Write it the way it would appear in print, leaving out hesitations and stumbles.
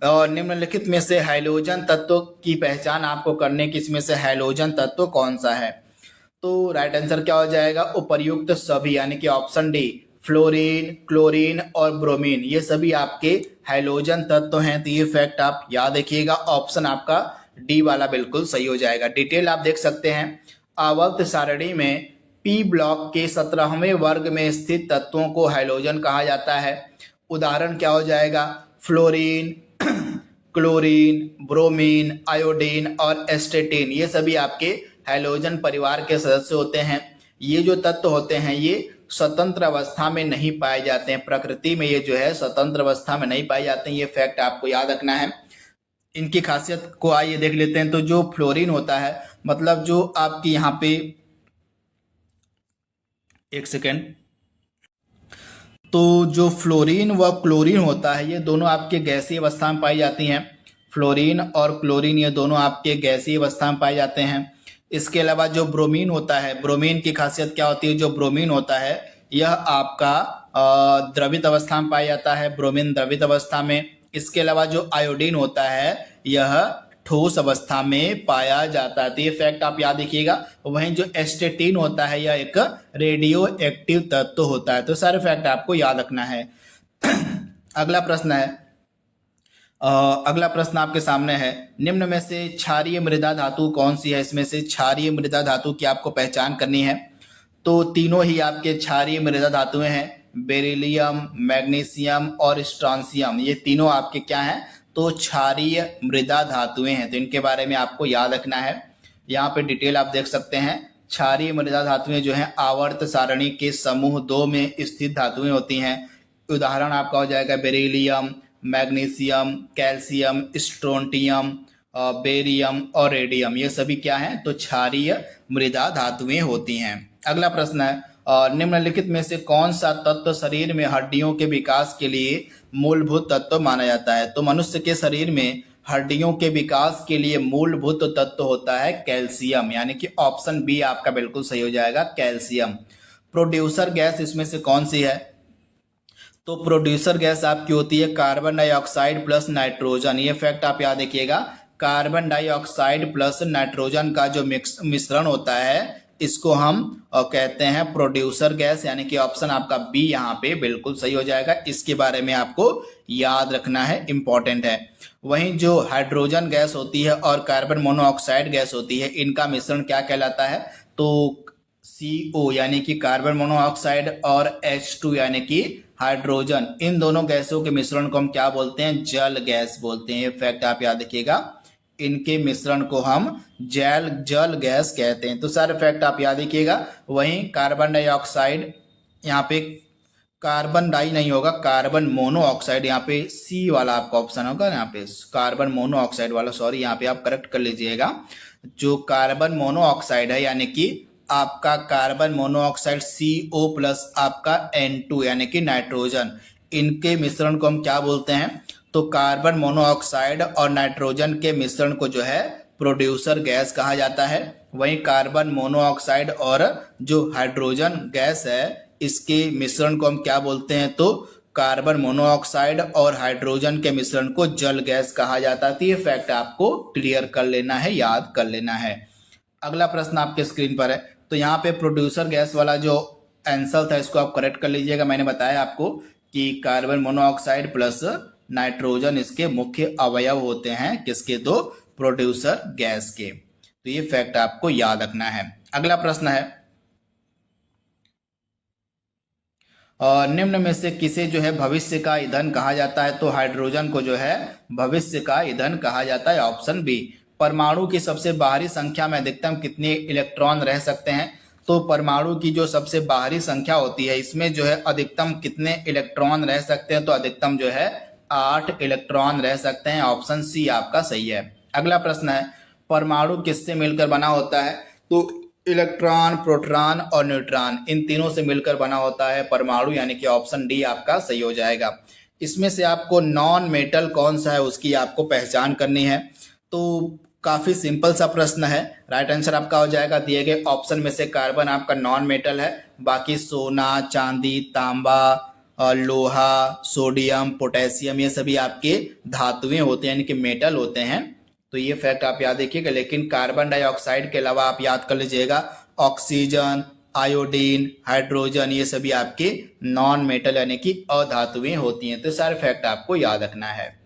और निम्नलिखित में से हैलोजन तत्व की पहचान आपको करने की इसमें से हैलोजन तत्व कौन सा है। तो राइट आंसर क्या हो जाएगा, उपर्युक्त सभी, यानी कि ऑप्शन डी, फ्लोरीन, क्लोरीन और ब्रोमीन, ये सभी आपके हैलोजन तत्व हैं। तो ये फैक्ट आप याद रखिएगा, ऑप्शन आपका डी वाला बिल्कुल सही हो जाएगा। डिटेल आप देख सकते हैं, आवर्त सारणी में पी ब्लॉक के 17वें वर्ग में स्थित तत्वों को हैलोजन कहा जाता है। उदाहरण क्या हो जाएगा, फ्लोरीन, क्लोरीन, ब्रोमीन, आयोडीन और एस्टेटिन, ये सभी आपके हैलोजन परिवार के सदस्य होते हैं। ये जो तत्व होते हैं ये स्वतंत्र अवस्था में नहीं पाए जाते हैं, प्रकृति में ये जो है स्वतंत्र अवस्था में नहीं पाए जाते हैं, ये फैक्ट आपको याद रखना है। इनकी खासियत को आइए देख लेते हैं। तो जो फ्लोरीन होता है, मतलब जो आपकी यहाँ पे, एक सेकेंड, तो जो फ्लोरीन व क्लोरीन होता है ये दोनों आपके गैसीय अवस्था में पाई जाती हैं। फ्लोरीन और क्लोरीन ये दोनों आपके गैसीय अवस्था में पाए जाते हैं। इसके अलावा जो ब्रोमीन होता है, ब्रोमीन की खासियत क्या होती है, जो ब्रोमीन होता है यह आपका द्रवित अवस्था में पाया जाता है, ब्रोमीन द्रवित अवस्था में। इसके अलावा जो आयोडीन होता है यह ठोस अवस्था में पाया जाता है। तो ये फैक्ट आप याद रखिएगा। वहीं जो एस्टेटिन होता है यह एक रेडियो एक्टिव तत्व होता है। तो सारे फैक्ट आपको याद रखना है। अगला प्रश्न है, अगला प्रश्न आपके सामने है, निम्न में से क्षारीय मृदा धातु कौन सी है। इसमें से क्षारीय मृदा धातु की आपको पहचान करनी है। तो तीनों ही आपके क्षारीय मृदा धातुएं हैं, बेरिलियम, मैग्नीशियम और स्ट्रॉन्शियम, ये तीनों आपके क्या हैं, तो क्षारीय मृदा धातुएं हैं। तो इनके बारे में आपको याद रखना है। यहाँ पे डिटेल आप देख सकते हैं। क्षारीय मृदा धातुएं जो हैं आवर्त सारणी के समूह 2 में स्थित धातुएं होती हैं। उदाहरण आपका हो जाएगा beryllium, magnesium, calcium, strontium, barium और रेडियम, ये सभी क्या हैं, तो क्षारीय मृदा धातुएं होती हैं। अगला प्रश्न है, निम्नलिखित में से कौन सा तत्व शरीर में हड्डियों के विकास के लिए मूलभूत तत्व माना जाता है। तो मनुष्य के शरीर में हड्डियों के विकास के लिए मूलभूत तत्व होता है कैल्शियम, यानी कि ऑप्शन बी आपका बिल्कुल सही हो जाएगा, कैल्शियम। प्रोड्यूसर गैस इसमें से कौन सी है। तो प्रोड्यूसर गैस आपकी होती है कार्बन डाइऑक्साइड प्लस नाइट्रोजन। ये फैक्ट आप याद रखिएगा, कार्बन डाइऑक्साइड प्लस नाइट्रोजन का जो मिश्रण होता है इसको हम कहते हैं प्रोड्यूसर गैस, यानी कि ऑप्शन आपका बी यहाँ पे बिल्कुल सही हो जाएगा। इसके बारे में आपको याद रखना है, इंपॉर्टेंट है। वहीं जो हाइड्रोजन गैस होती है और कार्बन मोनोऑक्साइड गैस होती है, इनका मिश्रण क्या कहलाता है, तो CO यानी कि कार्बन मोनोऑक्साइड और H2 यानी कि हाइड्रोजन, इन दोनों गैसों के मिश्रण को हम क्या बोलते हैं, जल गैस बोलते हैं। ये फैक्ट आप याद रखिएगा, इनके मिश्रण को हम जल गैस कहते हैं। तो सारे फैक्ट आप याद रखिएगा। वहीं कार्बन डाइऑक्साइड, यहाँ पे कार्बन डाई नहीं होगा, कार्बन मोनोऑक्साइड, यहाँ पे सी वाला आपका ऑप्शन होगा, यहाँ पे कार्बन मोनोऑक्साइड वाला, सॉरी यहाँ पे आप करेक्ट कर लीजिएगा। जो कार्बन मोनोऑक्साइड है यानी कि आपका कार्बन मोनोऑक्साइड CO प्लस आपका N2 यानी कि नाइट्रोजन, इनके मिश्रण को हम क्या बोलते हैं, तो कार्बन मोनोऑक्साइड और नाइट्रोजन के मिश्रण को जो है प्रोड्यूसर गैस कहा जाता है। वहीं कार्बन मोनोऑक्साइड और जो हाइड्रोजन गैस है इसके मिश्रण को हम क्या बोलते हैं, तो कार्बन मोनोऑक्साइड और हाइड्रोजन के मिश्रण को जल गैस कहा जाता है। तो ये फैक्ट आपको क्लियर कर लेना है, याद कर लेना है। अगला प्रश्न आपके स्क्रीन पर है, तो यहाँ पे प्रोड्यूसर गैस वाला जो आंसर था इसको आप करेक्ट कर लीजिएगा। मैंने बताया आपको कि कार्बन मोनोऑक्साइड प्लस नाइट्रोजन इसके मुख्य अवयव होते हैं, किसके, तो प्रोड्यूसर गैस के। तो ये फैक्ट आपको याद रखना है। अगला प्रश्न है, निम्न में से किसे जो है भविष्य का ईंधन कहा जाता है। तो हाइड्रोजन को जो है भविष्य का ईंधन कहा जाता है, ऑप्शन बी। परमाणु की सबसे बाहरी संख्या में अधिकतम कितने इलेक्ट्रॉन रह सकते हैं। तो परमाणु की जो सबसे बाहरी संख्या होती है इसमें जो है अधिकतम कितने इलेक्ट्रॉन रह सकते हैं, तो अधिकतम जो है 8 इलेक्ट्रॉन रह सकते हैं, ऑप्शन सी आपका सही है। अगला प्रश्न है, परमाणु किससे मिलकर बना होता है। तो इलेक्ट्रॉन, प्रोटॉन और न्यूट्रॉन, इन तीनों से मिलकर बना होता है परमाणु, यानी कि ऑप्शन डी आपका सही हो जाएगा। इसमें से आपको नॉन मेटल कौन सा है उसकी आपको पहचान करनी है। तो काफी सिंपल सा प्रश्न है, राइट आंसर आपका हो जाएगा दिए गए ऑप्शन में से कार्बन आपका नॉन मेटल है, बाकी सोना, चांदी, तांबा, लोहा, सोडियम, पोटेशियम, ये सभी आपके धातुएं होते हैं, यानी कि मेटल होते हैं। तो ये फैक्ट आप याद रखिएगा। लेकिन कार्बन डाइऑक्साइड के अलावा आप याद कर लीजिएगा ऑक्सीजन, आयोडीन, हाइड्रोजन, ये सभी आपके नॉन मेटल यानी कि अधातुएं होती हैं। तो सारे फैक्ट आपको याद रखना है।